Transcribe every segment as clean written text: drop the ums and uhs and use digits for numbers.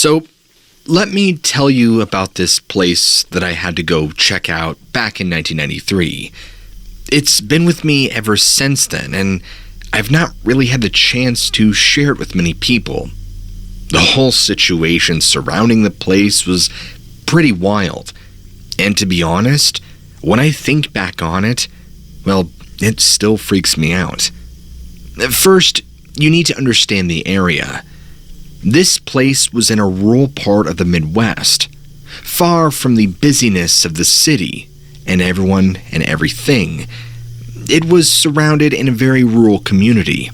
So, let me tell you about this place that I had to go check out back in 1993. It's been with me ever since then, and I've not really had the chance to share it with many people. The whole situation surrounding the place was pretty wild, and to be honest, when I think back on it, well, it still freaks me out. First, you need to understand the area. This place was in a rural part of the Midwest, far from the busyness of the city and everyone and everything. It was surrounded in a very rural community.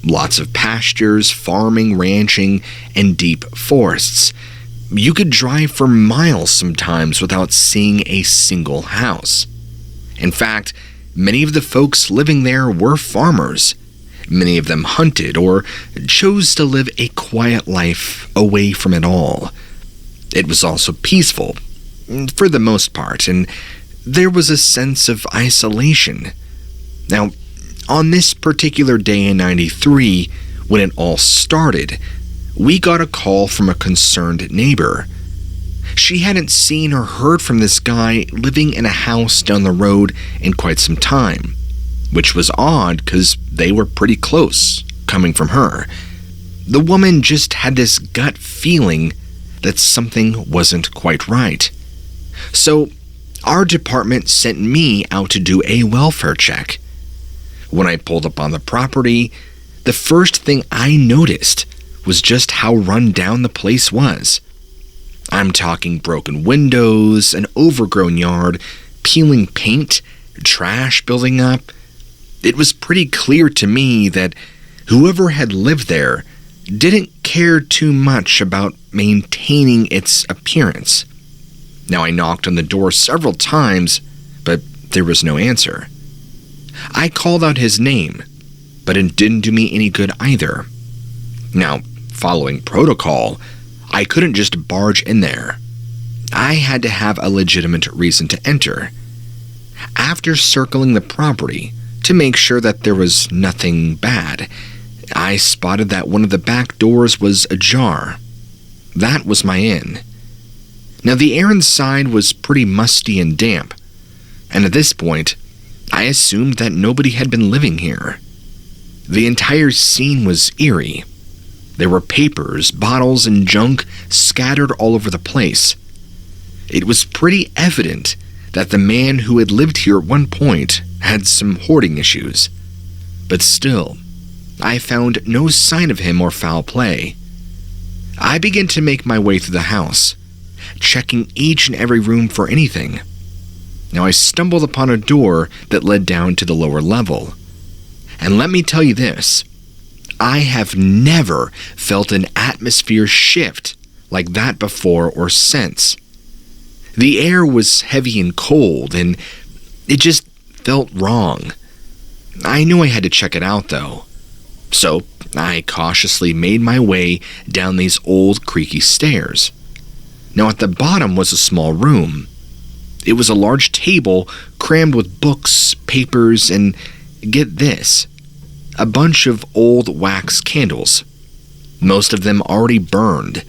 Lots of pastures, farming, ranching, and deep forests. You could drive for miles sometimes without seeing a single house. In fact, many of the folks living there were farmers. Many of them hunted or chose to live a quiet life away from it all. It was also peaceful, for the most part, and there was a sense of isolation. Now, on this particular day in '93, when it all started, we got a call from a concerned neighbor. She hadn't seen or heard from this guy living in a house down the road in quite some time, which was odd because they were pretty close, coming from her. The woman just had this gut feeling that something wasn't quite right. So, our department sent me out to do a welfare check. When I pulled up on the property, the first thing I noticed was just how run down the place was. I'm talking broken windows, an overgrown yard, peeling paint, trash building up. It was pretty clear to me that whoever had lived there didn't care too much about maintaining its appearance. Now, I knocked on the door several times, but there was no answer. I called out his name, but it didn't do me any good either. Now, following protocol, I couldn't just barge in there. I had to have a legitimate reason to enter. After circling the property to make sure that there was nothing bad, I spotted that one of the back doors was ajar. That was my in. Now, the air inside was pretty musty and damp, and at this point, I assumed that nobody had been living here. The entire scene was eerie. There were papers, bottles, and junk scattered all over the place. It was pretty evident that the man who had lived here at one point had some hoarding issues. But still, I found no sign of him or foul play. I began to make my way through the house, checking each and every room for anything. Now, I stumbled upon a door that led down to the lower level. And let me tell you this, I have never felt an atmosphere shift like that before or since. The air was heavy and cold, and it just felt wrong. I knew I had to check it out, though. So, I cautiously made my way down these old, creaky stairs. Now, at the bottom was a small room. It was a large table crammed with books, papers, and, get this, a bunch of old wax candles. Most of them already burned.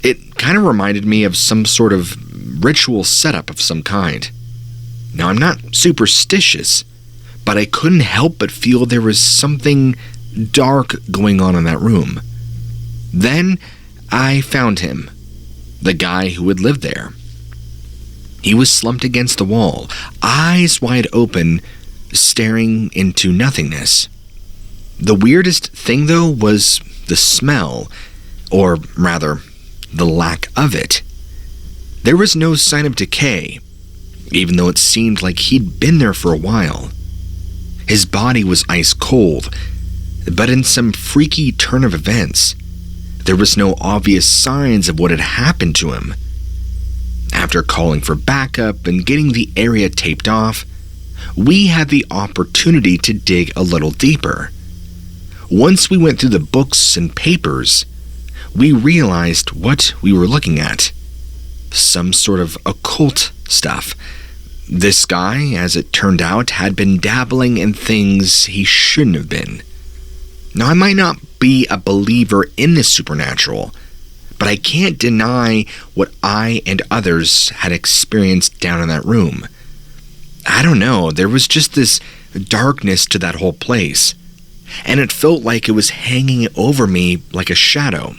It kind of reminded me of some sort of ritual setup of some kind. Now, I'm not superstitious, but I couldn't help but feel there was something dark going on in that room. Then, I found him, the guy who had lived there. He was slumped against the wall, eyes wide open, staring into nothingness. The weirdest thing, though, was the smell, or rather, the lack of it. There was no sign of decay, even though it seemed like he'd been there for a while. His body was ice cold, but in some freaky turn of events, there was no obvious signs of what had happened to him. After calling for backup and getting the area taped off, we had the opportunity to dig a little deeper. Once we went through the books and papers, we realized what we were looking at. Some sort of occult stuff. This guy, as it turned out, had been dabbling in things he shouldn't have been. Now, I might not be a believer in the supernatural, but I can't deny what I and others had experienced down in that room. I don't know, there was just this darkness to that whole place, and it felt like it was hanging over me like a shadow.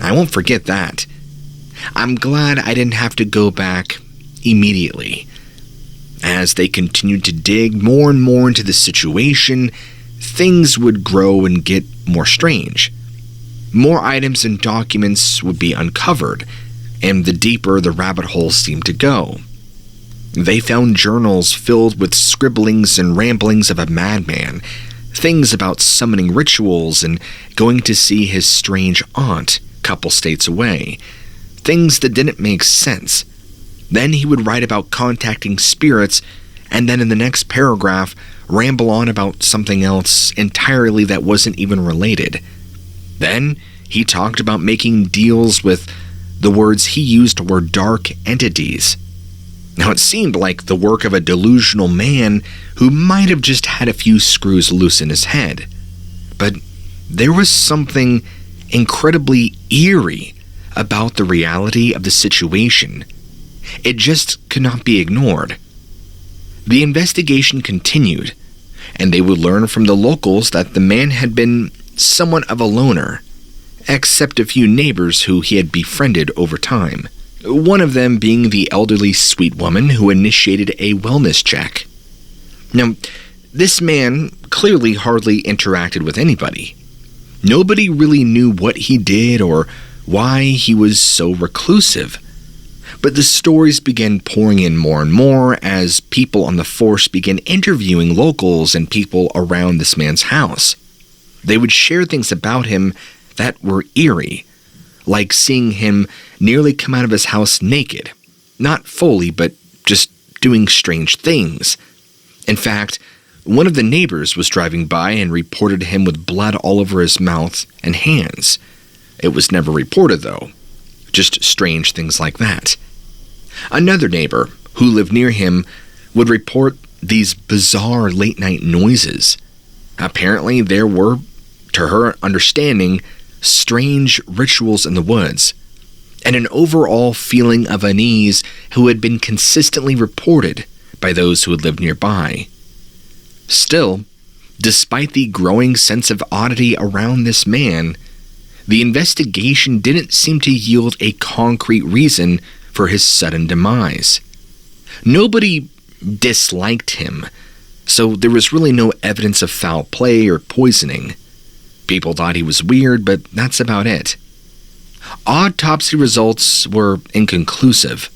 I won't forget that. I'm glad I didn't have to go back immediately. As they continued to dig more and more into the situation, things would grow and get more strange. More items and documents would be uncovered, and the deeper the rabbit hole seemed to go. They found journals filled with scribblings and ramblings of a madman, things about summoning rituals and going to see his strange aunt a couple states away, things that didn't make sense. Then he would write about contacting spirits, and then in the next paragraph, ramble on about something else entirely that wasn't even related. Then he talked about making deals with, the words he used were dark entities. Now it seemed like the work of a delusional man who might have just had a few screws loose in his head. But there was something incredibly eerie about the reality of the situation. It just could not be ignored. The investigation continued, and they would learn from the locals that the man had been somewhat of a loner, except a few neighbors who he had befriended over time. One of them being the elderly sweet woman who initiated a wellness check. Now, this man clearly hardly interacted with anybody. Nobody really knew what he did or why he was so reclusive. But the stories began pouring in more and more as people on the force began interviewing locals and people around this man's house. They would share things about him that were eerie, like seeing him nearly come out of his house naked. Not fully, but just doing strange things. In fact, one of the neighbors was driving by and reported him with blood all over his mouth and hands. It was never reported, though. Just strange things like that. Another neighbor, who lived near him, would report these bizarre late-night noises. Apparently, there were, to her understanding, strange rituals in the woods, and an overall feeling of unease who had been consistently reported by those who had lived nearby. Still, despite the growing sense of oddity around this man, the investigation didn't seem to yield a concrete reason for his sudden demise. Nobody disliked him, so there was really no evidence of foul play or poisoning. People thought he was weird, but that's about it. Autopsy results were inconclusive.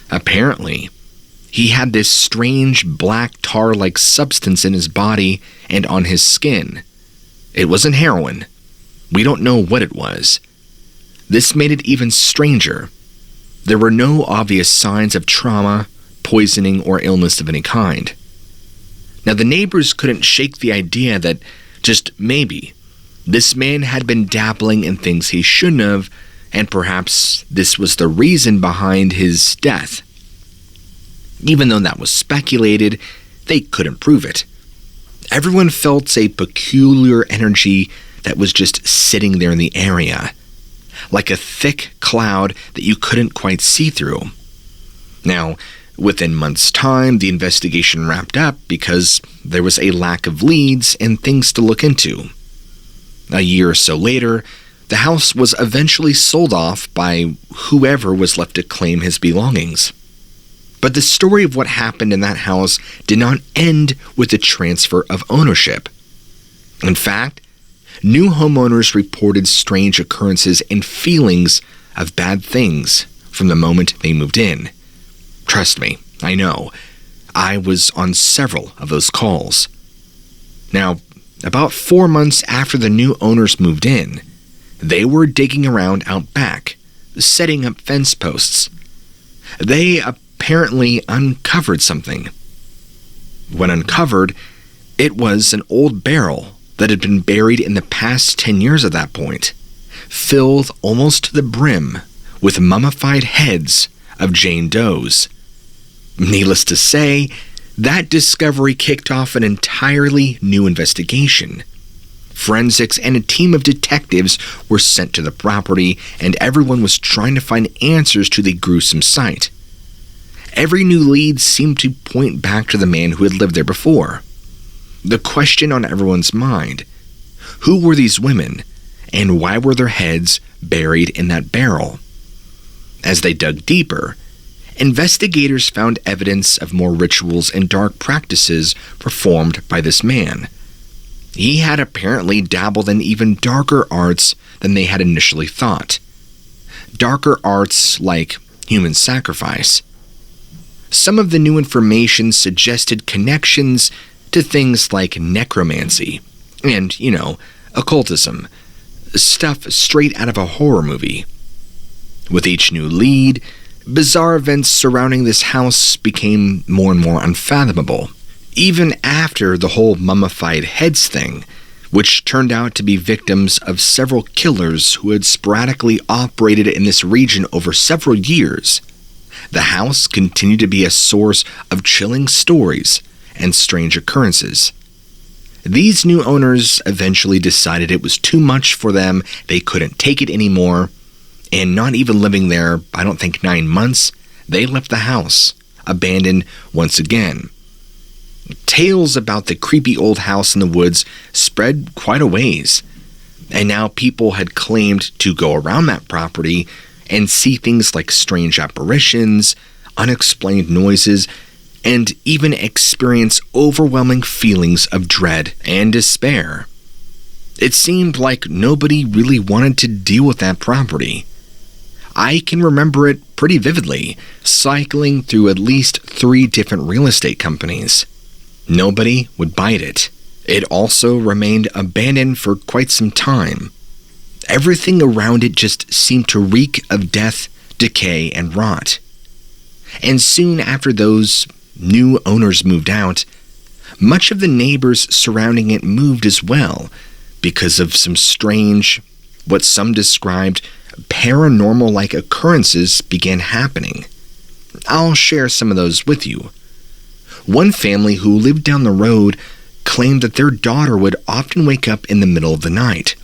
Apparently, he had this strange black tar-like substance in his body and on his skin. It wasn't heroin. We don't know what it was. This made it even stranger. There were no obvious signs of trauma, poisoning, or illness of any kind. Now, the neighbors couldn't shake the idea that, just maybe, this man had been dabbling in things he shouldn't have, and perhaps this was the reason behind his death. Even though that was speculated, they couldn't prove it. Everyone felt a peculiar energy that was just sitting there in the area, like a thick cloud that you couldn't quite see through. Now, within months' time, the investigation wrapped up because there was a lack of leads and things to look into. A year or so later, the house was eventually sold off by whoever was left to claim his belongings. But the story of what happened in that house did not end with the transfer of ownership. In fact, new homeowners reported strange occurrences and feelings of bad things from the moment they moved in. Trust me, I know. I was on several of those calls. Now, about 4 months after the new owners moved in, they were digging around out back, setting up fence posts. They apparently uncovered something. When uncovered, it was an old barrel that had been buried in the past 10 years at that point, filled almost to the brim with mummified heads of Jane Does. Needless to say, that discovery kicked off an entirely new investigation. Forensics and a team of detectives were sent to the property, and everyone was trying to find answers to the gruesome sight. Every new lead seemed to point back to the man who had lived there before. The question on everyone's mind: who were these women, and why were their heads buried in that barrel? As they dug deeper, investigators found evidence of more rituals and dark practices performed by this man. He had apparently dabbled in even darker arts than they had initially thought. Darker arts like human sacrifice. Some of the new information suggested connections to things like necromancy and, occultism. Stuff straight out of a horror movie. With each new lead, bizarre events surrounding this house became more and more unfathomable, even after the whole mummified heads thing, which turned out to be victims of several killers who had sporadically operated in this region over several years. The house continued to be a source of chilling stories and strange occurrences. These new owners eventually decided it was too much for them, they couldn't take it anymore, and not even living there, I don't think 9 months, they left the house, abandoned once again. Tales about the creepy old house in the woods spread quite a ways, and now people had claimed to go around that property and see things like strange apparitions, unexplained noises, and even experience overwhelming feelings of dread and despair. It seemed like nobody really wanted to deal with that property. I can remember it pretty vividly, cycling through at least 3 different real estate companies. Nobody would bite it. It also remained abandoned for quite some time. Everything around it just seemed to reek of death, decay, and rot. And soon after those new owners moved out, much of the neighbors surrounding it moved as well because of some strange, what some described, paranormal-like occurrences began happening. I'll share some of those with you. One family who lived down the road claimed that their daughter would often wake up in the middle of the night,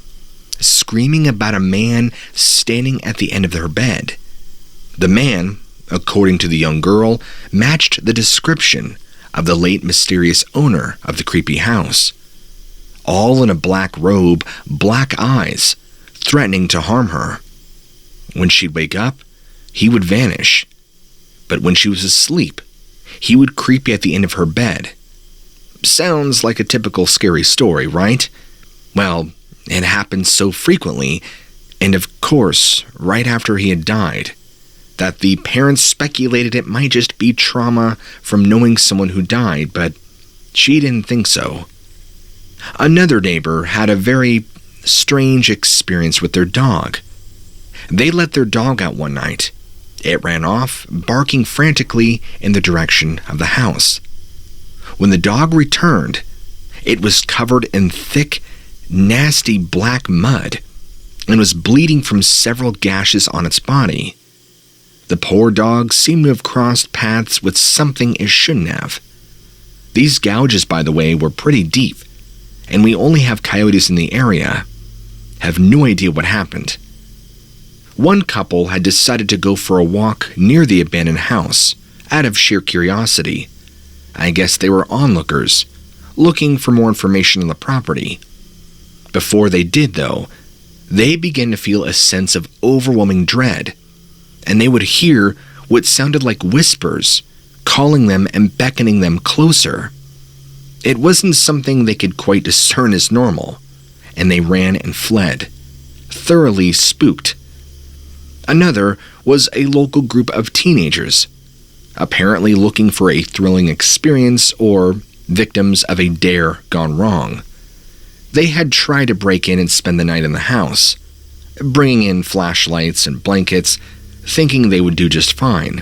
screaming about a man standing at the end of her bed. The man, according to the young girl, matched the description of the late mysterious owner of the creepy house. All in a black robe, black eyes, threatening to harm her. When she'd wake up, he would vanish. But when she was asleep, he would creep at the end of her bed. Sounds like a typical scary story, right? Well, it happened so frequently, and of course, right after he had died, that the parents speculated it might just be trauma from knowing someone who died, but she didn't think so. Another neighbor had a very strange experience with their dog. They let their dog out one night. It ran off, barking frantically in the direction of the house. When the dog returned, it was covered in thick, nasty black mud and was bleeding from several gashes on its body. The poor dog seemed to have crossed paths with something it shouldn't have. These gouges, by the way, were pretty deep, and we only have coyotes in the area. Have no idea what happened. One couple had decided to go for a walk near the abandoned house, out of sheer curiosity. I guess they were onlookers, looking for more information on the property. Before they did, though, they began to feel a sense of overwhelming dread, and they would hear what sounded like whispers, calling them and beckoning them closer. It wasn't something they could quite discern as normal, and they ran and fled, thoroughly spooked. Another was a local group of teenagers, apparently looking for a thrilling experience or victims of a dare gone wrong. They had tried to break in and spend the night in the house, bringing in flashlights and blankets, thinking they would do just fine.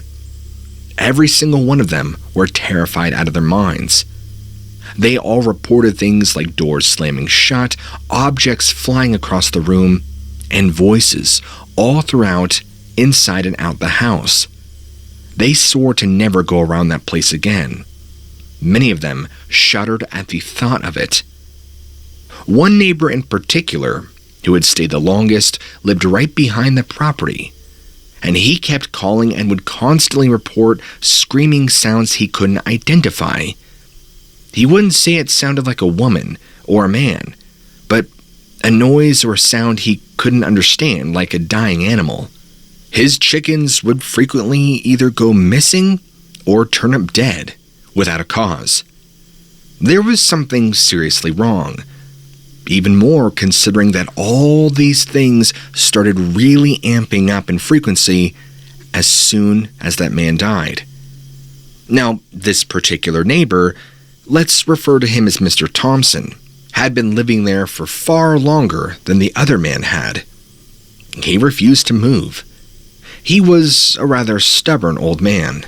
Every single one of them were terrified out of their minds. They all reported things like doors slamming shut, objects flying across the room, and voices all throughout, inside and out the house. They swore to never go around that place again. Many of them shuddered at the thought of it. One neighbor in particular, who had stayed the longest, lived right behind the property, and he kept calling and would constantly report screaming sounds he couldn't identify. He wouldn't say it sounded like a woman or a man, but a noise or a sound he couldn't understand, like a dying animal. His chickens would frequently either go missing or turn up dead without a cause. There was something seriously wrong, even more considering that all these things started really amping up in frequency as soon as that man died. Now, this particular neighbor, let's refer to him as Mr. Thompson, had been living there for far longer than the other man had. He refused to move. He was a rather stubborn old man,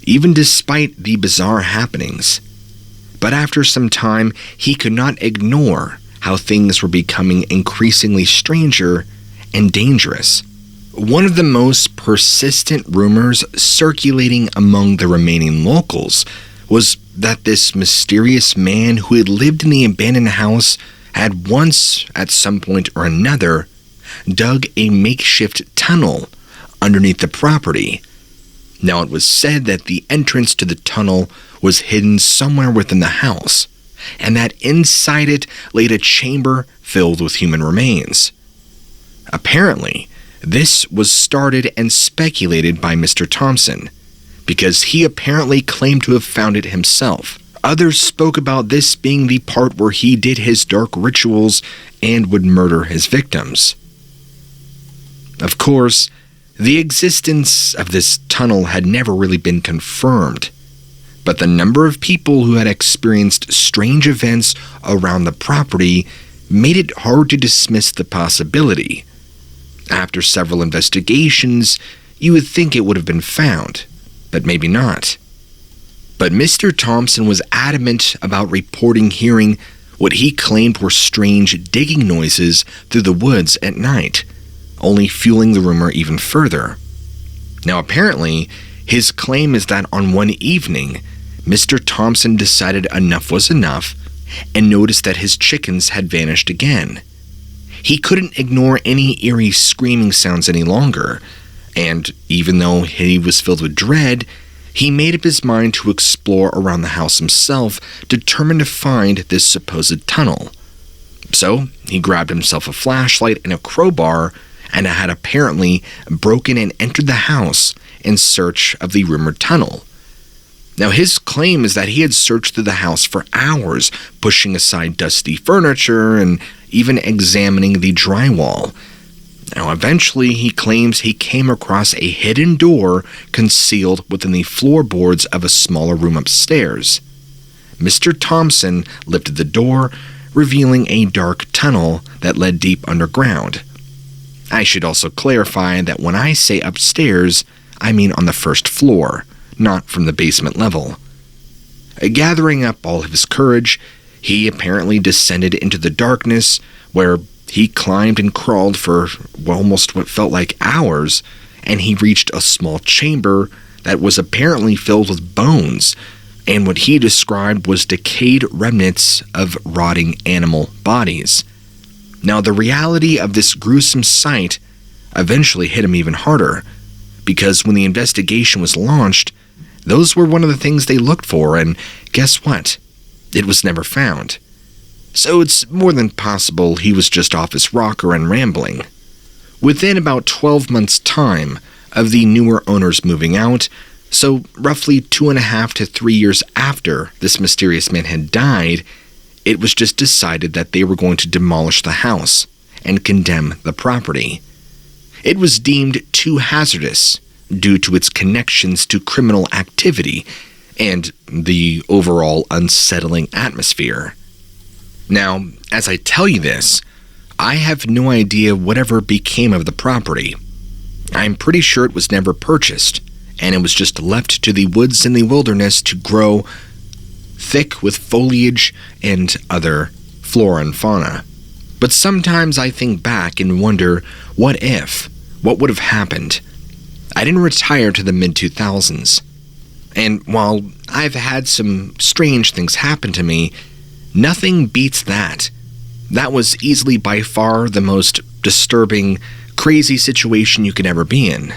even despite the bizarre happenings. But after some time, he could not ignore how things were becoming increasingly stranger and dangerous. One of the most persistent rumors circulating among the remaining locals was that this mysterious man who had lived in the abandoned house had once, at some point or another, dug a makeshift tunnel underneath the property. Now, it was said that the entrance to the tunnel was hidden somewhere within the house, and that inside it lay a chamber filled with human remains. Apparently, this was started and speculated by Mr. Thompson, because he apparently claimed to have found it himself. Others spoke about this being the part where he did his dark rituals and would murder his victims. Of course, the existence of this tunnel had never really been confirmed, but the number of people who had experienced strange events around the property made it hard to dismiss the possibility. After several investigations, you would think it would have been found, but maybe not. But Mr. Thompson was adamant about reporting hearing what he claimed were strange digging noises through the woods at night, only fueling the rumor even further. Now, apparently, his claim is that on one evening, Mr. Thompson decided enough was enough and noticed that his chickens had vanished again. He couldn't ignore any eerie screaming sounds any longer, and even though he was filled with dread, he made up his mind to explore around the house himself, determined to find this supposed tunnel. So, he grabbed himself a flashlight and a crowbar and had apparently broken and entered the house in search of the rumored tunnel. Now, his claim is that he had searched through the house for hours, pushing aside dusty furniture and even examining the drywall. Now, eventually, he claims he came across a hidden door concealed within the floorboards of a smaller room upstairs. Mr. Thompson lifted the door, revealing a dark tunnel that led deep underground. I should also clarify that when I say upstairs, I mean on the first floor, not from the basement level. Gathering up all of his courage, he apparently descended into the darkness, where he climbed and crawled for almost what felt like hours, and he reached a small chamber that was apparently filled with bones, and what he described was decayed remnants of rotting animal bodies. Now, the reality of this gruesome sight eventually hit him even harder, because when the investigation was launched, those were one of the things they looked for, and guess what? It was never found. So it's more than possible he was just off his rocker and rambling. Within about 12 months' time of the newer owners moving out, so roughly 2.5 to 3 years after this mysterious man had died, it was just decided that they were going to demolish the house and condemn the property. It was deemed too hazardous due to its connections to criminal activity and the overall unsettling atmosphere. Now, as I tell you this, I have no idea whatever became of the property. I'm pretty sure it was never purchased, and it was just left to the woods and the wilderness to grow thick with foliage and other flora and fauna. But sometimes I think back and wonder, what would have happened? I didn't retire to the mid-2000s, and while I've had some strange things happen to me, nothing beats that That was easily by far the most disturbing, crazy situation you could ever be in.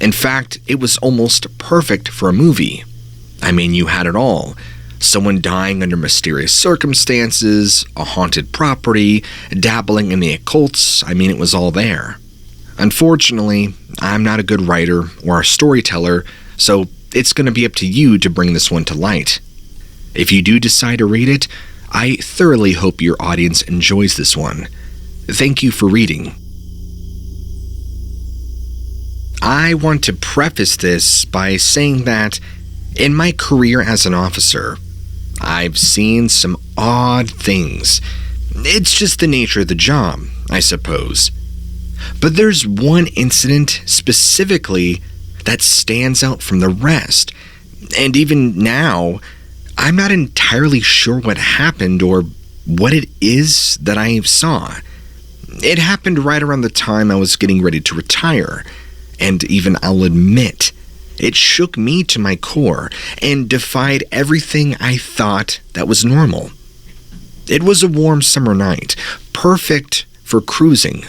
In fact, it was almost perfect for a movie. I mean, you had it all. Someone dying under mysterious circumstances, a haunted property, dabbling in the occults. I mean, it was all there. Unfortunately, I'm not a good writer or a storyteller, so it's going to be up to you to bring this one to light. If you do decide to read it, I thoroughly hope your audience enjoys this one. Thank you for reading. I want to preface this by saying that in my career as an officer, I've seen some odd things. It's just the nature of the job, I suppose. But there's one incident specifically that stands out from the rest. And even now, I'm not entirely sure what happened or what it is that I saw. It happened right around the time I was getting ready to retire. And even I'll admit, it shook me to my core and defied everything I thought that was normal. It was a warm summer night, perfect for cruising.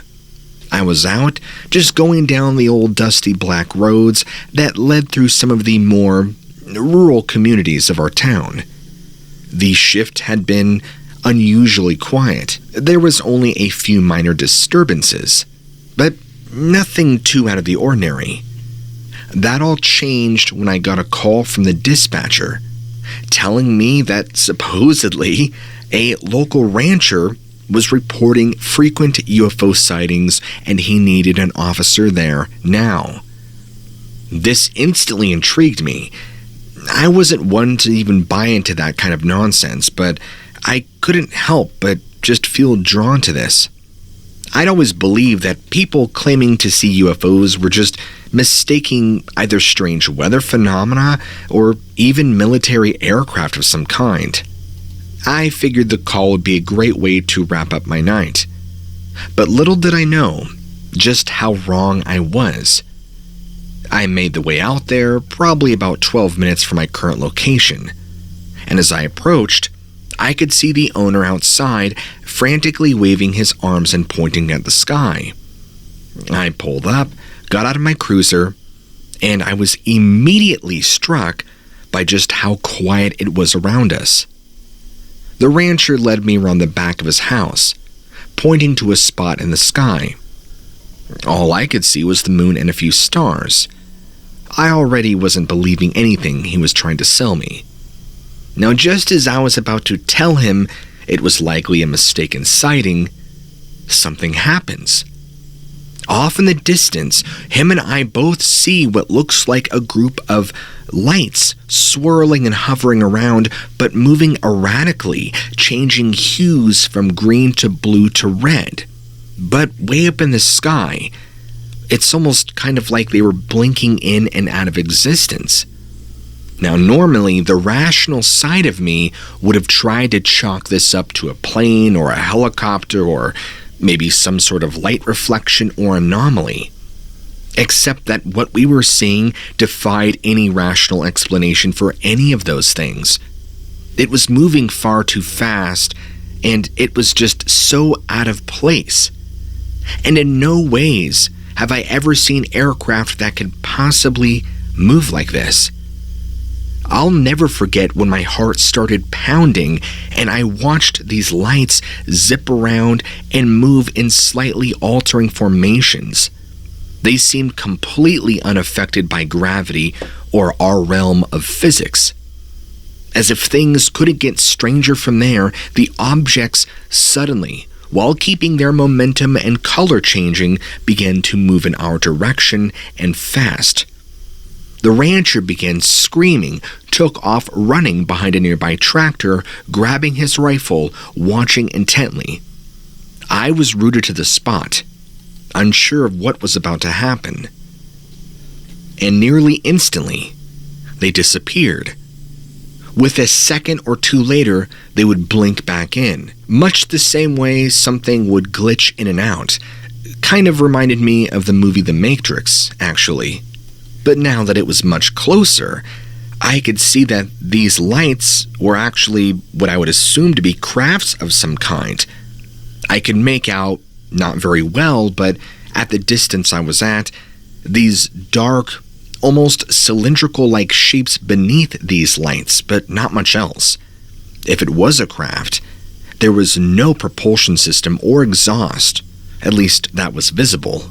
I was out, just going down the old dusty black roads that led through some of the more rural communities of our town. The shift had been unusually quiet. There was only a few minor disturbances, but nothing too out of the ordinary. That all changed when I got a call from the dispatcher telling me that supposedly a local rancher was reporting frequent UFO sightings and he needed an officer there now. This instantly intrigued me. I wasn't one to even buy into that kind of nonsense, but I couldn't help but just feel drawn to this. I'd always believed that people claiming to see UFOs were just mistaking either strange weather phenomena or even military aircraft of some kind. I figured the call would be a great way to wrap up my night. But little did I know just how wrong I was. I made the way out there probably about 12 minutes from my current location, and as I approached, I could see the owner outside frantically waving his arms and pointing at the sky. I pulled up, got out of my cruiser, and I was immediately struck by just how quiet it was around us. The rancher led me around the back of his house, pointing to a spot in the sky. All I could see was the moon and a few stars. I already wasn't believing anything he was trying to sell me. Now, just as I was about to tell him it was likely a mistaken sighting, something happens. Off in the distance, him and I both see what looks like a group of lights swirling and hovering around, but moving erratically, changing hues from green to blue to red. But way up in the sky, it's almost kind of like they were blinking in and out of existence. Now, normally, the rational side of me would have tried to chalk this up to a plane or a helicopter or maybe some sort of light reflection or anomaly. Except that what we were seeing defied any rational explanation for any of those things. It was moving far too fast, and it was just so out of place. And in no ways have I ever seen aircraft that could possibly move like this. I'll never forget when my heart started pounding and I watched these lights zip around and move in slightly altering formations. They seemed completely unaffected by gravity or our realm of physics. As if things couldn't get stranger from there, the objects suddenly, while keeping their momentum and color changing, began to move in our direction and fast. The rancher began screaming, took off running behind a nearby tractor, grabbing his rifle, watching intently. I was rooted to the spot, unsure of what was about to happen. And nearly instantly, they disappeared. With a second or two later, they would blink back in, much the same way something would glitch in and out. Kind of reminded me of the movie The Matrix, actually. But now that it was much closer, I could see that these lights were actually what I would assume to be crafts of some kind. I could make out, not very well, but at the distance I was at, these dark, almost cylindrical-like shapes beneath these lights, but not much else. If it was a craft, there was no propulsion system or exhaust, at least that was visible.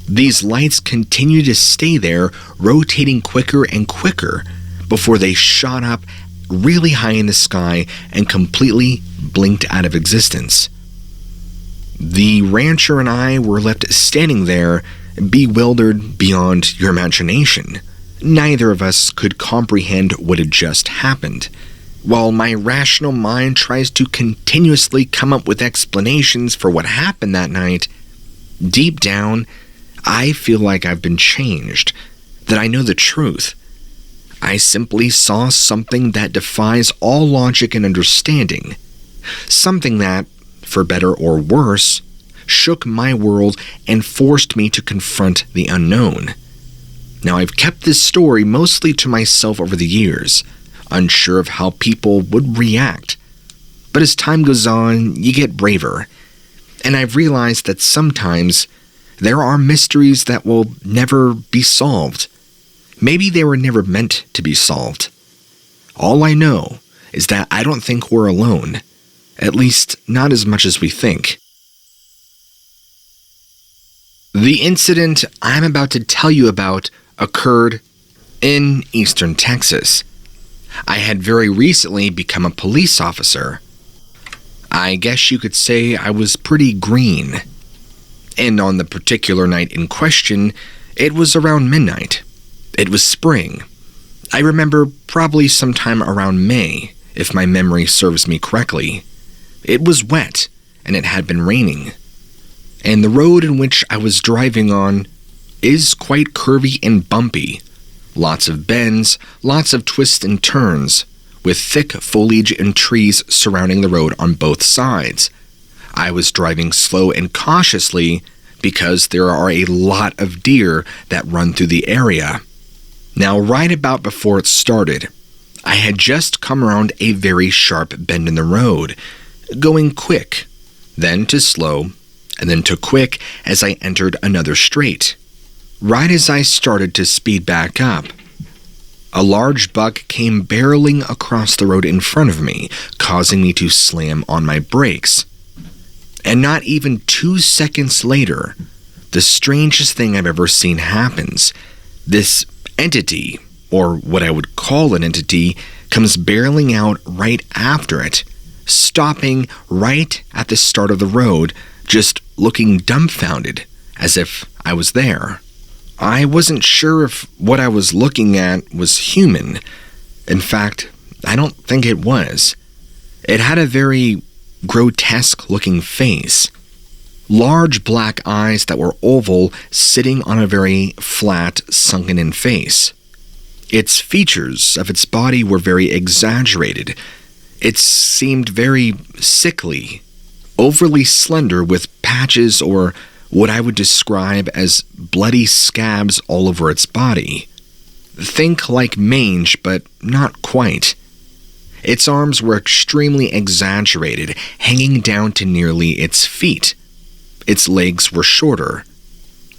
These lights continued to stay there, rotating quicker and quicker, before they shot up really high in the sky and completely blinked out of existence. The rancher and I were left standing there, bewildered beyond your imagination. Neither of us could comprehend what had just happened. While my rational mind tries to continuously come up with explanations for what happened that night, deep down, I feel like I've been changed, that I know the truth. I simply saw something that defies all logic and understanding. Something that, for better or worse, shook my world and forced me to confront the unknown. Now, I've kept this story mostly to myself over the years, unsure of how people would react. But as time goes on, you get braver. And I've realized that sometimes there are mysteries that will never be solved. Maybe they were never meant to be solved. All I know is that I don't think we're alone. At least, not as much as we think. The incident I'm about to tell you about occurred in eastern Texas. I had very recently become a police officer. I guess you could say I was pretty green. And on the particular night in question, it was around midnight. It was spring. I remember probably sometime around May, if my memory serves me correctly. It was wet, and it had been raining. And the road in which I was driving on is quite curvy and bumpy. Lots of bends, lots of twists and turns, with thick foliage and trees surrounding the road on both sides. I was driving slow and cautiously because there are a lot of deer that run through the area. Now, right about before it started, I had just come around a very sharp bend in the road, going quick, then to slow, and then to quick as I entered another straight. Right as I started to speed back up, a large buck came barreling across the road in front of me, causing me to slam on my brakes. And not even 2 seconds later, the strangest thing I've ever seen happens. This entity, or what I would call an entity, comes barreling out right after it, stopping right at the start of the road, just looking dumbfounded, as if I was there. I wasn't sure if what I was looking at was human. In fact, I don't think it was. It had a very grotesque-looking face. Large black eyes that were oval, sitting on a very flat, sunken-in face. Its features of its body were very exaggerated. It seemed very sickly, overly slender with patches or what I would describe as bloody scabs all over its body. Think like mange, but not quite. Its arms were extremely exaggerated, hanging down to nearly its feet. Its legs were shorter.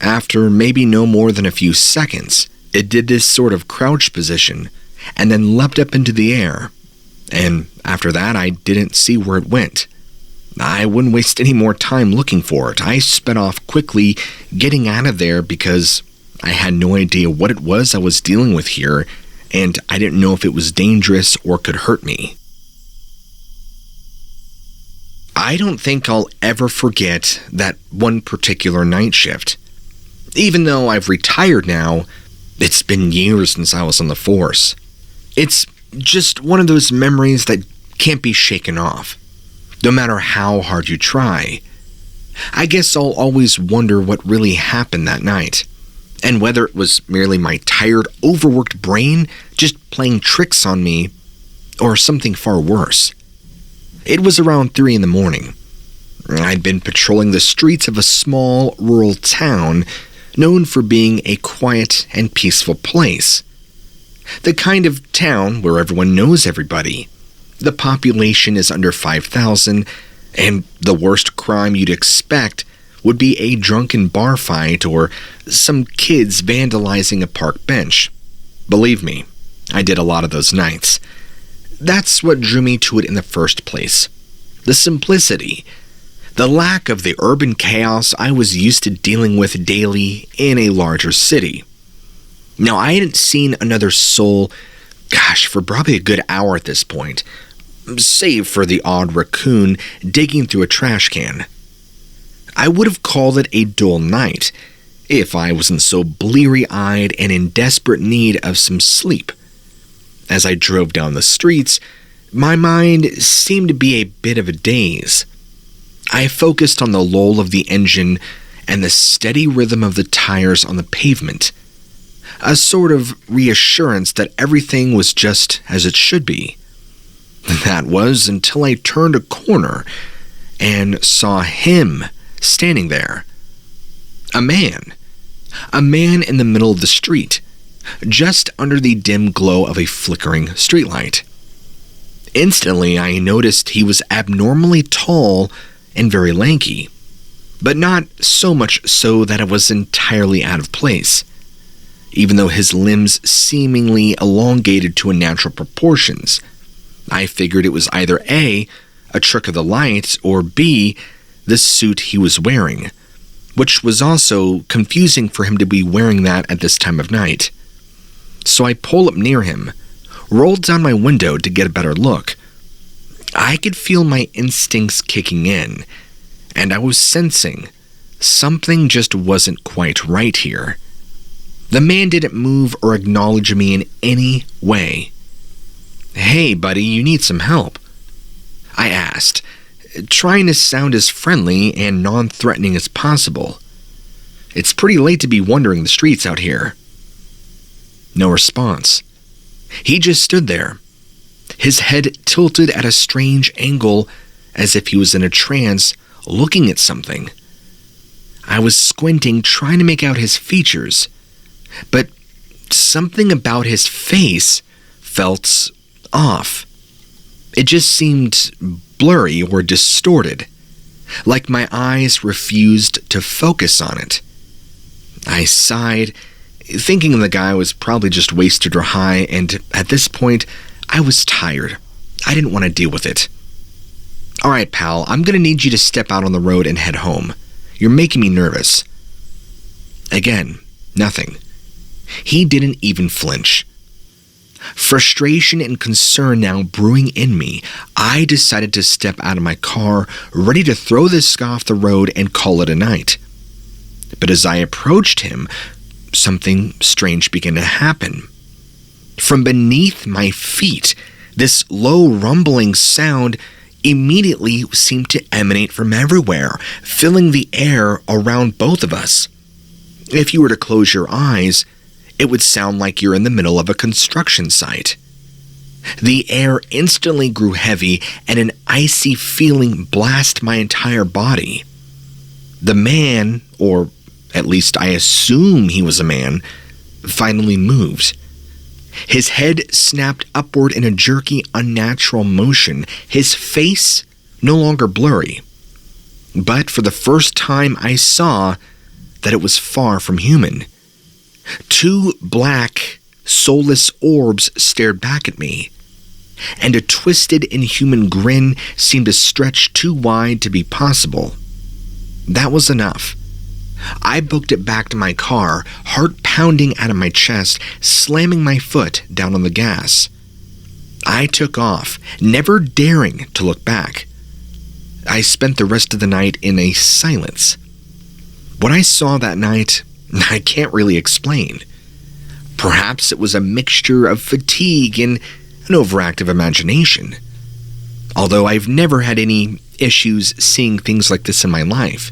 After maybe no more than a few seconds, it did this sort of crouch position, and then leapt up into the air. And after that, I didn't see where it went. I wouldn't waste any more time looking for it. I sped off quickly, getting out of there because I had no idea what it was I was dealing with here, and I didn't know if it was dangerous or could hurt me. I don't think I'll ever forget that one particular night shift. Even though I've retired now, it's been years since I was on the force. It's just one of those memories that can't be shaken off, no matter how hard you try. I guess I'll always wonder what really happened that night, and whether it was merely my tired, overworked brain just playing tricks on me, or something far worse. It was around 3 in the morning. I'd been patrolling the streets of a small, rural town known for being a quiet and peaceful place. The kind of town where everyone knows everybody. The population is under 5,000, And the worst crime you'd expect would be a drunken bar fight or some kids vandalizing a park bench. Believe me, I did a lot of those nights. That's what drew me to it in the first place. The simplicity. The lack of the urban chaos I was used to dealing with daily in a larger city. Now, I hadn't seen another soul, for probably a good hour at this point, save for the odd raccoon digging through a trash can. I would have called it a dull night if I wasn't so bleary-eyed and in desperate need of some sleep. As I drove down the streets, my mind seemed to be a bit of a daze. I focused on the lull of the engine and the steady rhythm of the tires on the pavement, a sort of reassurance that everything was just as it should be. That was until I turned a corner and saw him standing there. A man in the middle of the street, just under the dim glow of a flickering streetlight. Instantly, I noticed he was abnormally tall and very lanky, but not so much so that it was entirely out of place, even though his limbs seemingly elongated to unnatural proportions. I figured it was either A, a trick of the light, or B, the suit he was wearing, which was also confusing for him to be wearing that at this time of night. So I pull up near him, rolled down my window to get a better look. I could feel my instincts kicking in, and I was sensing something just wasn't quite right here. The man didn't move or acknowledge me in any way. "Hey, buddy, you need some help?" I asked, trying to sound as friendly and non-threatening as possible. It's pretty late to be wandering the streets out here. No response. He just stood there, his head tilted at a strange angle as if he was in a trance, looking at something. I was squinting, trying to make out his features, but something about his face felt off. It just seemed blurry or distorted, like my eyes refused to focus on it. I sighed, thinking the guy was probably just wasted or high, and at this point, I was tired. I didn't want to deal with it. "All right, pal, I'm going to need you to step out on the road and head home. You're making me nervous." Again, nothing. He didn't even flinch. Frustration and concern now brewing in me, I decided to step out of my car, ready to throw this guy off the road and call it a night. But as I approached him, something strange began to happen. From beneath my feet, this low rumbling sound immediately seemed to emanate from everywhere, filling the air around both of us. If you were to close your eyes, it would sound like you're in the middle of a construction site. The air instantly grew heavy, and an icy feeling blasted my entire body. The man, or at least I assume he was a man, finally moved. His head snapped upward in a jerky, unnatural motion, his face no longer blurry. But for the first time, I saw that it was far from human. Two black, soulless orbs stared back at me, and a twisted, inhuman grin seemed to stretch too wide to be possible. That was enough. I booked it back to my car, heart pounding out of my chest, slamming my foot down on the gas. I took off, never daring to look back. I spent the rest of the night in a silence. What I saw that night, I can't really explain. Perhaps it was a mixture of fatigue and an overactive imagination. Although I've never had any issues seeing things like this in my life.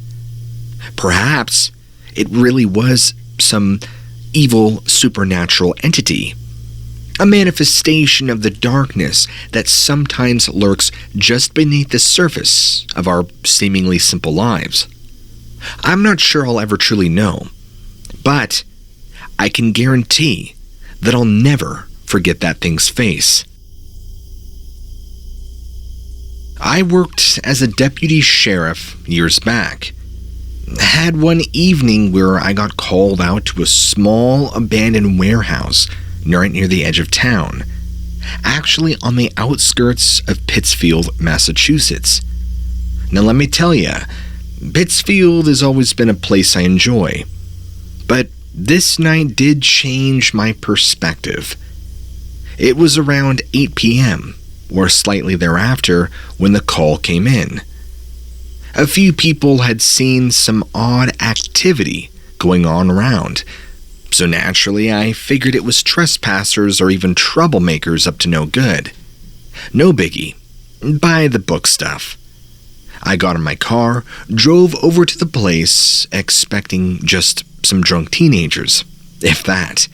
Perhaps it really was some evil supernatural entity, a manifestation of the darkness that sometimes lurks just beneath the surface of our seemingly simple lives. I'm not sure I'll ever truly know, but I can guarantee that I'll never forget that thing's face. I worked as a deputy sheriff years back. Had one evening where I got called out to a small abandoned warehouse right near the edge of town, actually on the outskirts of Pittsfield, Massachusetts. Now let me tell you, Pittsfield has always been a place I enjoy, but this night did change my perspective. It was around 8 p.m., or slightly thereafter, when the call came in. A few people had seen some odd activity going on around, so naturally I figured it was trespassers or even troublemakers up to no good. No biggie. By the book stuff. I got in my car, drove over to the place, expecting just some drunk teenagers, if that.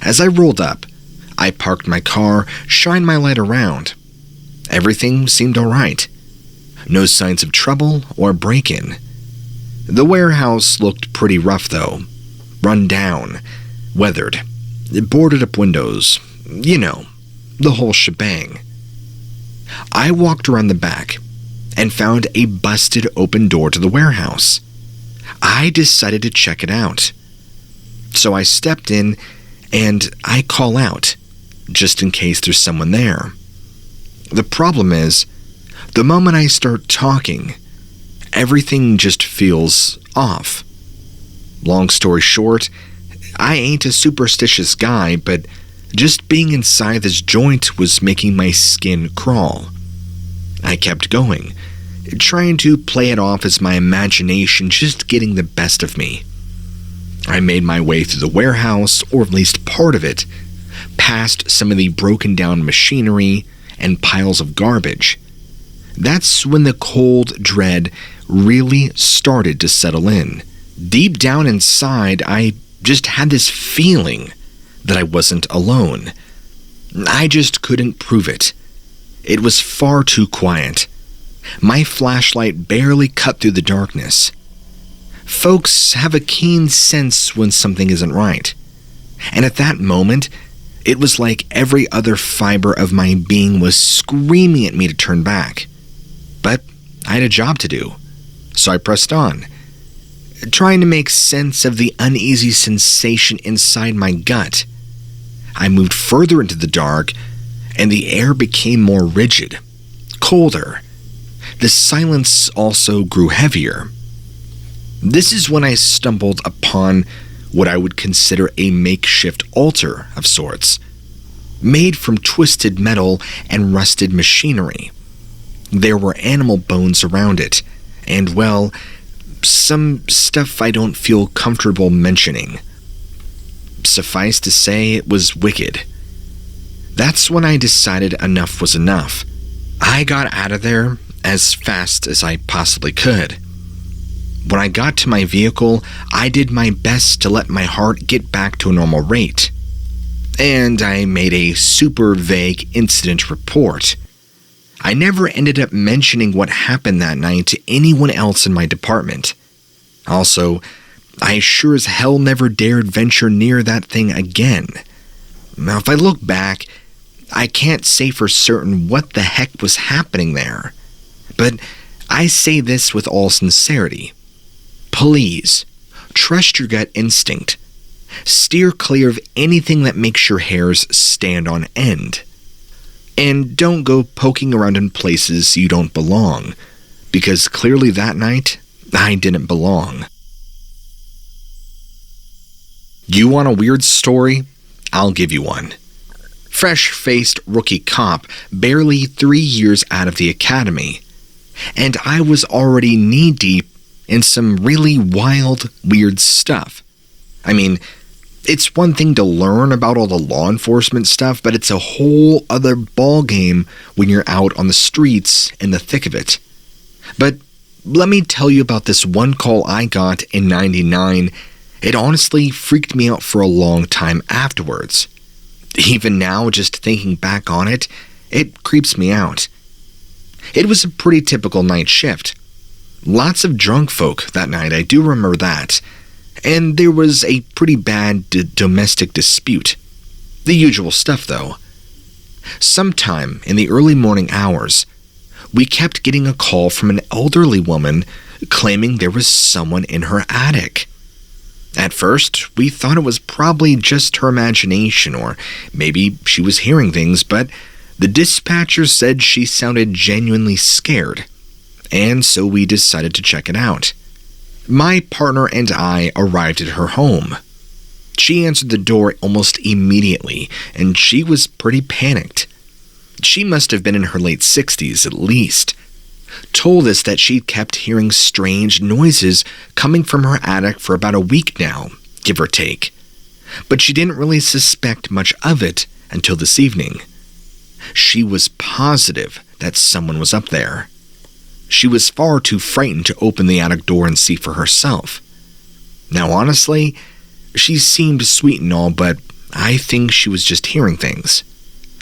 As I rolled up, I parked my car, shined my light around. Everything seemed alright. No signs of trouble or break-in. The warehouse looked pretty rough though. Run down, weathered, boarded up windows, you know, the whole shebang. I walked around the back and found a busted open door to the warehouse. I decided to check it out. So I stepped in and I call out, just in case there's someone there. The problem is, the moment I start talking, everything just feels off. Long story short, I ain't a superstitious guy, but just being inside this joint was making my skin crawl. I kept going, trying to play it off as my imagination just getting the best of me. I made my way through the warehouse, or at least part of it, past some of the broken down machinery and piles of garbage. That's when the cold dread really started to settle in. Deep down inside, I just had this feeling that I wasn't alone. I just couldn't prove it. It was far too quiet. My flashlight barely cut through the darkness. Folks have a keen sense when something isn't right. And at that moment, it was like every other fiber of my being was screaming at me to turn back. But I had a job to do, so I pressed on, trying to make sense of the uneasy sensation inside my gut. I moved further into the dark, and the air became more rigid, colder. The silence also grew heavier. This is when I stumbled upon what I would consider a makeshift altar of sorts, made from twisted metal and rusted machinery. There were animal bones around it, and, well, some stuff I don't feel comfortable mentioning. Suffice to say, it was wicked. That's when I decided enough was enough. I got out of there as fast as I possibly could. When I got to my vehicle, I did my best to let my heart get back to a normal rate. And I made a super vague incident report. I never ended up mentioning what happened that night to anyone else in my department. Also, I sure as hell never dared venture near that thing again. Now, if I look back, I can't say for certain what the heck was happening there. But I say this with all sincerity. Please, trust your gut instinct. Steer clear of anything that makes your hairs stand on end. And don't go poking around in places you don't belong, because clearly that night, I didn't belong. You want a weird story? I'll give you one. Fresh-faced rookie cop, barely 3 years out of the academy, and I was already knee-deep in some really wild, weird stuff. I mean, it's one thing to learn about all the law enforcement stuff, but it's a whole other ballgame when you're out on the streets in the thick of it. But let me tell you about this one call I got in '99. It honestly freaked me out for a long time afterwards. Even now, just thinking back on it, it creeps me out. It was a pretty typical night shift. Lots of drunk folk that night, I do remember that. And there was a pretty bad domestic dispute. The usual stuff, though. Sometime in the early morning hours, we kept getting a call from an elderly woman claiming there was someone in her attic. At first, we thought it was probably just her imagination, or maybe she was hearing things, but the dispatcher said she sounded genuinely scared, and so we decided to check it out. My partner and I arrived at her home. She answered the door almost immediately, and she was pretty panicked. She must have been in her late 60s at least. Told us that she'd kept hearing strange noises coming from her attic for about a week now, give or take. But she didn't really suspect much of it until this evening. She was positive that someone was up there. She was far too frightened to open the attic door and see for herself. Now honestly, she seemed sweet and all, but I think she was just hearing things.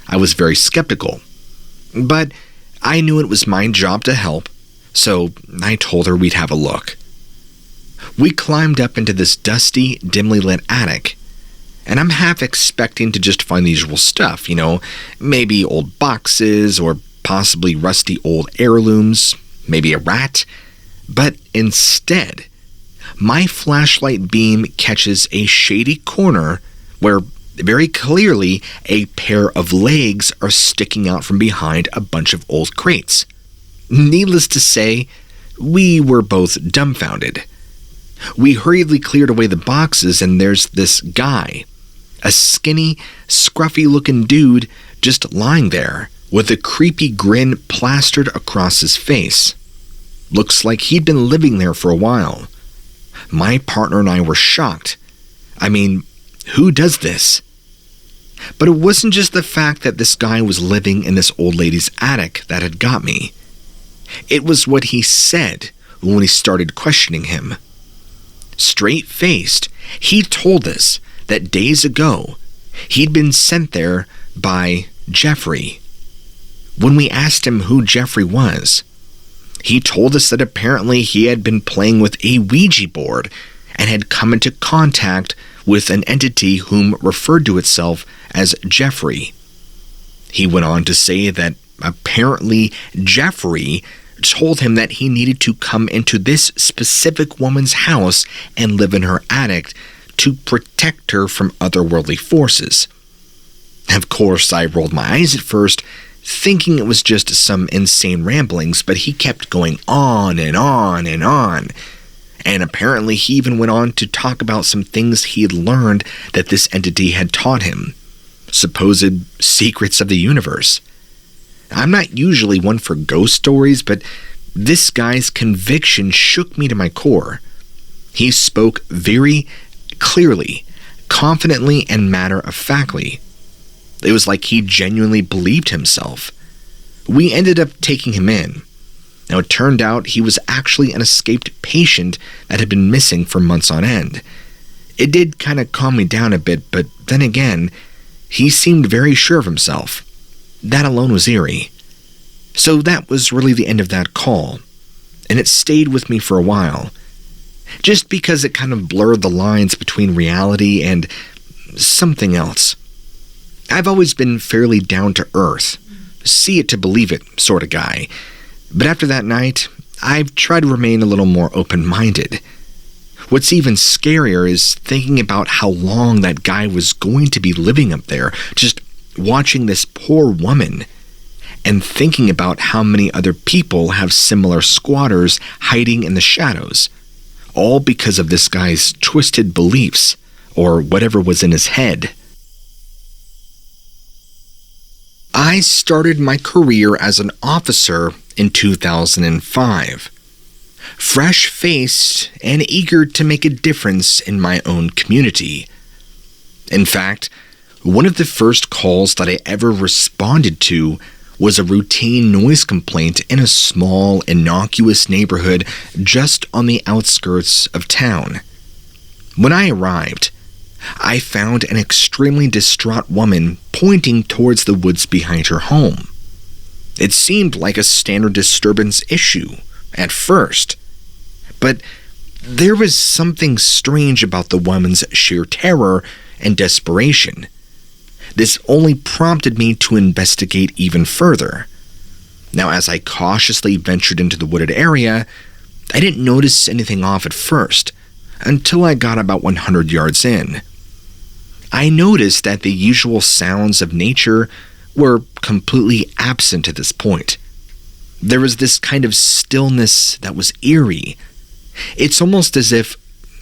I was very skeptical, but I knew it was my job to help, so I told her we'd have a look. We climbed up into this dusty, dimly lit attic, and I'm half expecting to just find the usual stuff, maybe old boxes or possibly rusty old heirlooms, maybe a rat. But instead, my flashlight beam catches a shady corner where very clearly a pair of legs are sticking out from behind a bunch of old crates. Needless to say, we were both dumbfounded. We hurriedly cleared away the boxes, and there's this guy, a skinny, scruffy-looking dude just lying there with a creepy grin plastered across his face. Looks like he'd been living there for a while. My partner and I were shocked. I mean, who does this? But it wasn't just the fact that this guy was living in this old lady's attic that had got me. It was what he said when we started questioning him. Straight-faced, he told us that days ago, he'd been sent there by Jeffrey. When we asked him who Jeffrey was, he told us that apparently he had been playing with a Ouija board and had come into contact with an entity whom referred to itself as Jeffrey. He went on to say that apparently Jeffrey told him that he needed to come into this specific woman's house and live in her attic to protect her from otherworldly forces. Of course, I rolled my eyes at first, thinking it was just some insane ramblings, but he kept going on and on and on. And apparently he even went on to talk about some things he had learned that this entity had taught him. Supposed secrets of the universe. I'm not usually one for ghost stories, but this guy's conviction shook me to my core. He spoke very clearly, confidently, and matter-of-factly. It was like he genuinely believed himself. We ended up taking him in. Now, it turned out he was actually an escaped patient that had been missing for months on end. It did kind of calm me down a bit, but then again, he seemed very sure of himself. That alone was eerie. So that was really the end of that call, and it stayed with me for a while, just because it kind of blurred the lines between reality and something else. I've always been fairly down-to-earth, see it to believe it sort of guy. But after that night, I've tried to remain a little more open-minded. What's even scarier is thinking about how long that guy was going to be living up there, just watching this poor woman, and thinking about how many other people have similar squatters hiding in the shadows, all because of this guy's twisted beliefs, or whatever was in his head. I started my career as an officer in 2005, fresh-faced and eager to make a difference in my own community. In fact, one of the first calls that I ever responded to was a routine noise complaint in a small, innocuous neighborhood just on the outskirts of town. When I arrived, I found an extremely distraught woman pointing towards the woods behind her home. It seemed like a standard disturbance issue at first, but there was something strange about the woman's sheer terror and desperation. This only prompted me to investigate even further. Now, as I cautiously ventured into the wooded area, I didn't notice anything off at first, until I got about 100 yards in. I noticed that the usual sounds of nature were completely absent at this point. There was this kind of stillness that was eerie. It's almost as if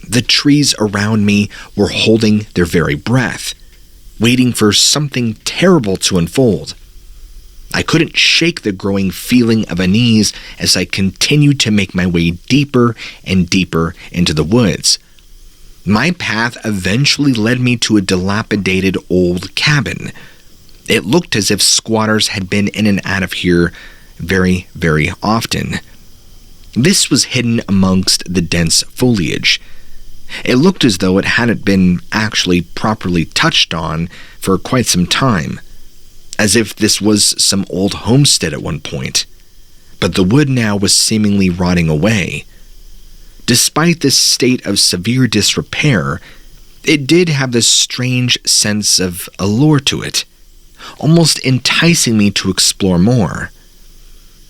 the trees around me were holding their very breath, waiting for something terrible to unfold. I couldn't shake the growing feeling of unease as I continued to make my way deeper and deeper into the woods. My path eventually led me to a dilapidated old cabin. It looked as if squatters had been in and out of here very, very often. This was hidden amongst the dense foliage. It looked as though it hadn't been actually properly touched on for quite some time, as if this was some old homestead at one point. But the wood now was seemingly rotting away. Despite this state of severe disrepair, it did have this strange sense of allure to it, almost enticing me to explore more.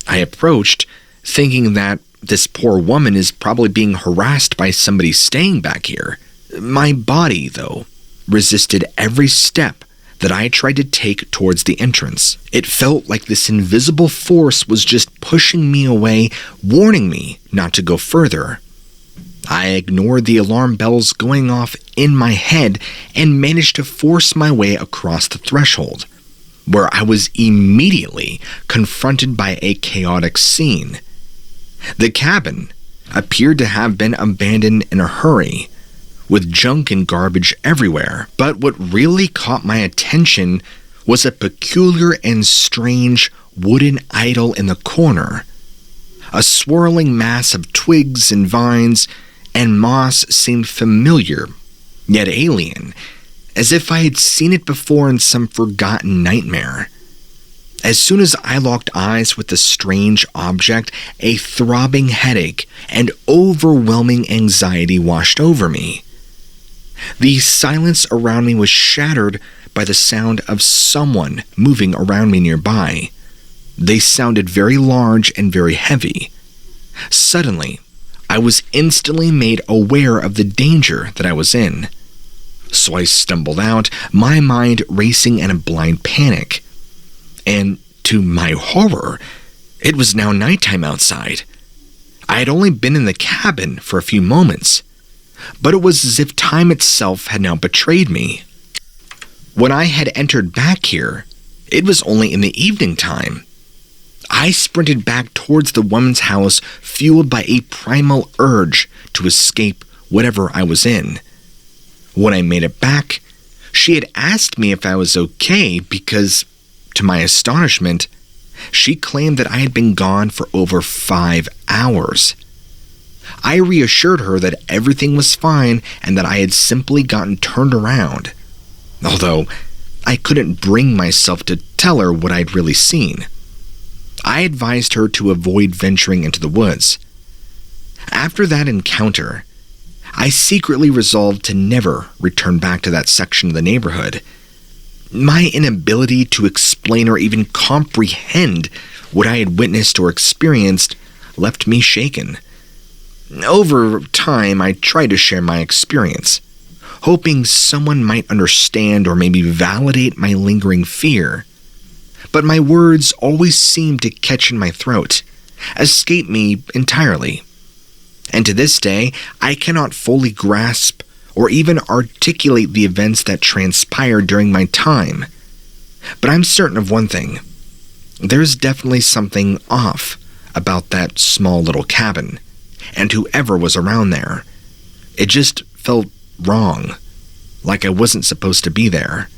I approached, thinking that this poor woman is probably being harassed by somebody staying back here. My body, though, resisted every step that I tried to take towards the entrance. It felt like this invisible force was just pushing me away, warning me not to go further. I ignored the alarm bells going off in my head and managed to force my way across the threshold, where I was immediately confronted by a chaotic scene. The cabin appeared to have been abandoned in a hurry, with junk and garbage everywhere. But what really caught my attention was a peculiar and strange wooden idol in the corner. A swirling mass of twigs and vines and moss seemed familiar, yet alien, as if I had seen it before in some forgotten nightmare. As soon as I locked eyes with the strange object, a throbbing headache and overwhelming anxiety washed over me. The silence around me was shattered by the sound of someone moving around me nearby. They sounded very large and very heavy. Suddenly, I was instantly made aware of the danger that I was in. So I stumbled out, my mind racing in a blind panic. And to my horror, it was now nighttime outside. I had only been in the cabin for a few moments, but it was as if time itself had now betrayed me. When I had entered back here, it was only in the evening time. I sprinted back towards the woman's house, fueled by a primal urge to escape whatever I was in. When I made it back, she had asked me if I was okay because, to my astonishment, she claimed that I had been gone for over 5 hours. I reassured her that everything was fine and that I had simply gotten turned around, although I couldn't bring myself to tell her what I'd really seen. I advised her to avoid venturing into the woods. After that encounter, I secretly resolved to never return back to that section of the neighborhood. My inability to explain or even comprehend what I had witnessed or experienced left me shaken. Over time, I tried to share my experience, hoping someone might understand or maybe validate my lingering fear. But my words always seemed to catch in my throat, escape me entirely. And to this day, I cannot fully grasp or even articulate the events that transpired during my time. But I'm certain of one thing. There's definitely something off about that small little cabin, and whoever was around there. It just felt wrong, like I wasn't supposed to be there,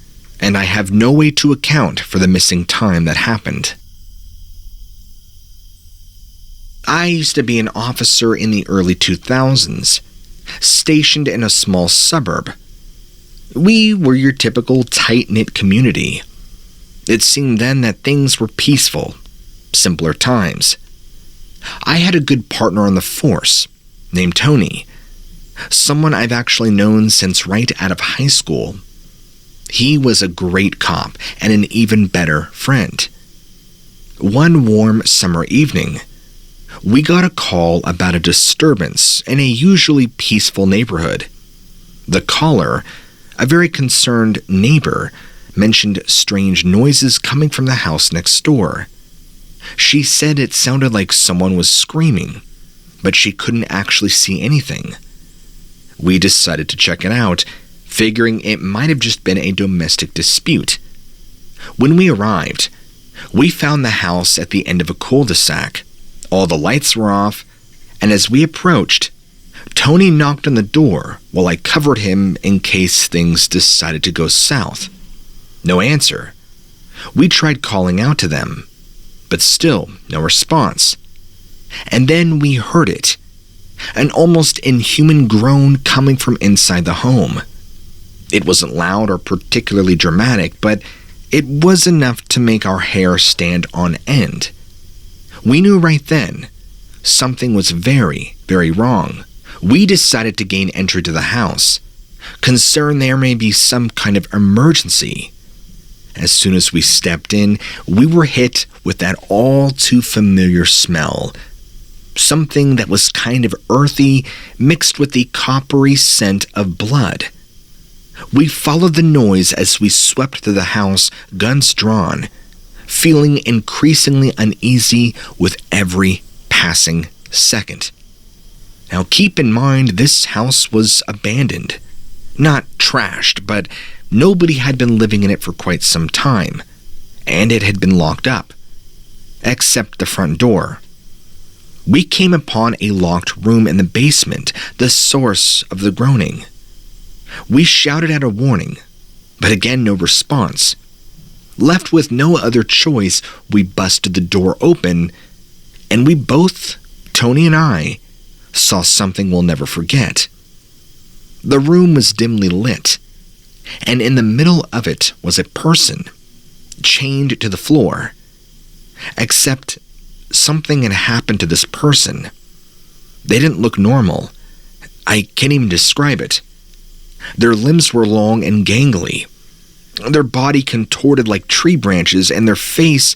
and I have no way to account for the missing time that happened. I used to be an officer in the early 2000s, stationed in a small suburb. We were your typical tight-knit community. It seemed then that things were peaceful, simpler times. I had a good partner on the force, named Tony, someone I've actually known since right out of high school. He was a great cop and an even better friend. One warm summer evening, we got a call about a disturbance in a usually peaceful neighborhood. The caller, a very concerned neighbor, mentioned strange noises coming from the house next door. She said it sounded like someone was screaming, but she couldn't actually see anything. We decided to check it out, figuring it might have just been a domestic dispute. When we arrived, we found the house at the end of a cul-de-sac. All the lights were off, and as we approached, Tony knocked on the door while I covered him in case things decided to go south. No answer. We tried calling out to them, but still no response. And then we heard it, an almost inhuman groan coming from inside the home. It wasn't loud or particularly dramatic, but it was enough to make our hair stand on end. We knew right then something was very, very wrong. We decided to gain entry to the house, concerned there may be some kind of emergency. As soon as we stepped in, we were hit with that all too familiar smell. Something that was kind of earthy, mixed with the coppery scent of blood. We followed the noise as we swept through the house, guns drawn, feeling increasingly uneasy with every passing second. Now keep in mind this house was abandoned. Not trashed, but nobody had been living in it for quite some time, and it had been locked up, except the front door. We came upon a locked room in the basement, the source of the groaning. We shouted out a warning, but again no response. Left with no other choice, we busted the door open, and we both, Tony and I, saw something we'll never forget. The room was dimly lit, and in the middle of it was a person, chained to the floor. Except something had happened to this person. They didn't look normal. I can't even describe it. Their limbs were long and gangly, their body contorted like tree branches, and their face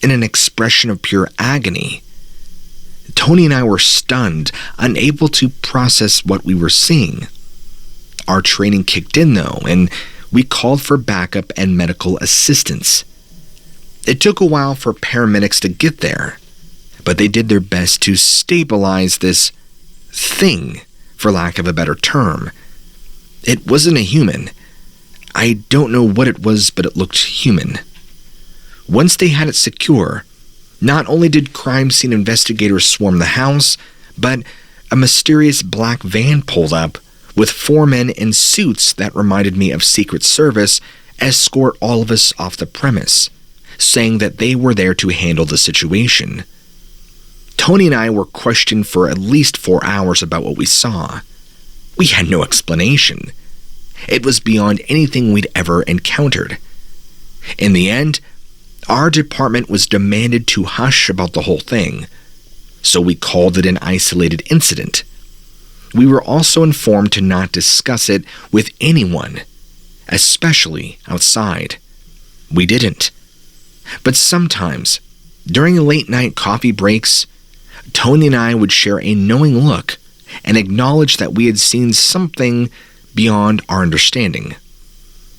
in an expression of pure agony. Tony and I were stunned, unable to process what we were seeing. Our training kicked in, though, and we called for backup and medical assistance. It took a while for paramedics to get there, but they did their best to stabilize this thing, for lack of a better term. It wasn't a human. I don't know what it was, but it looked human. Once they had it secure, not only did crime scene investigators swarm the house, but a mysterious black van pulled up with 4 men in suits that reminded me of Secret Service escort all of us off the premise, saying that they were there to handle the situation. Tony and I were questioned for at least 4 hours about what we saw. We had no explanation. It was beyond anything we'd ever encountered. In the end, our department was demanded to hush about the whole thing, so we called it an isolated incident. We were also informed to not discuss it with anyone, especially outside. We didn't. But sometimes, during late-night coffee breaks, Tony and I would share a knowing look and acknowledge that we had seen something beyond our understanding.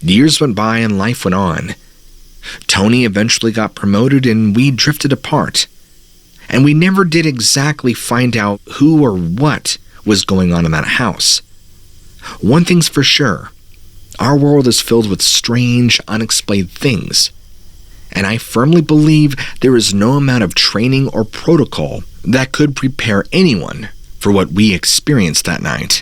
Years went by and life went on. Tony eventually got promoted and we drifted apart. And we never did exactly find out who or what was going on in that house. One thing's for sure, our world is filled with strange, unexplained things. And I firmly believe there is no amount of training or protocol that could prepare anyone for what we experienced that night.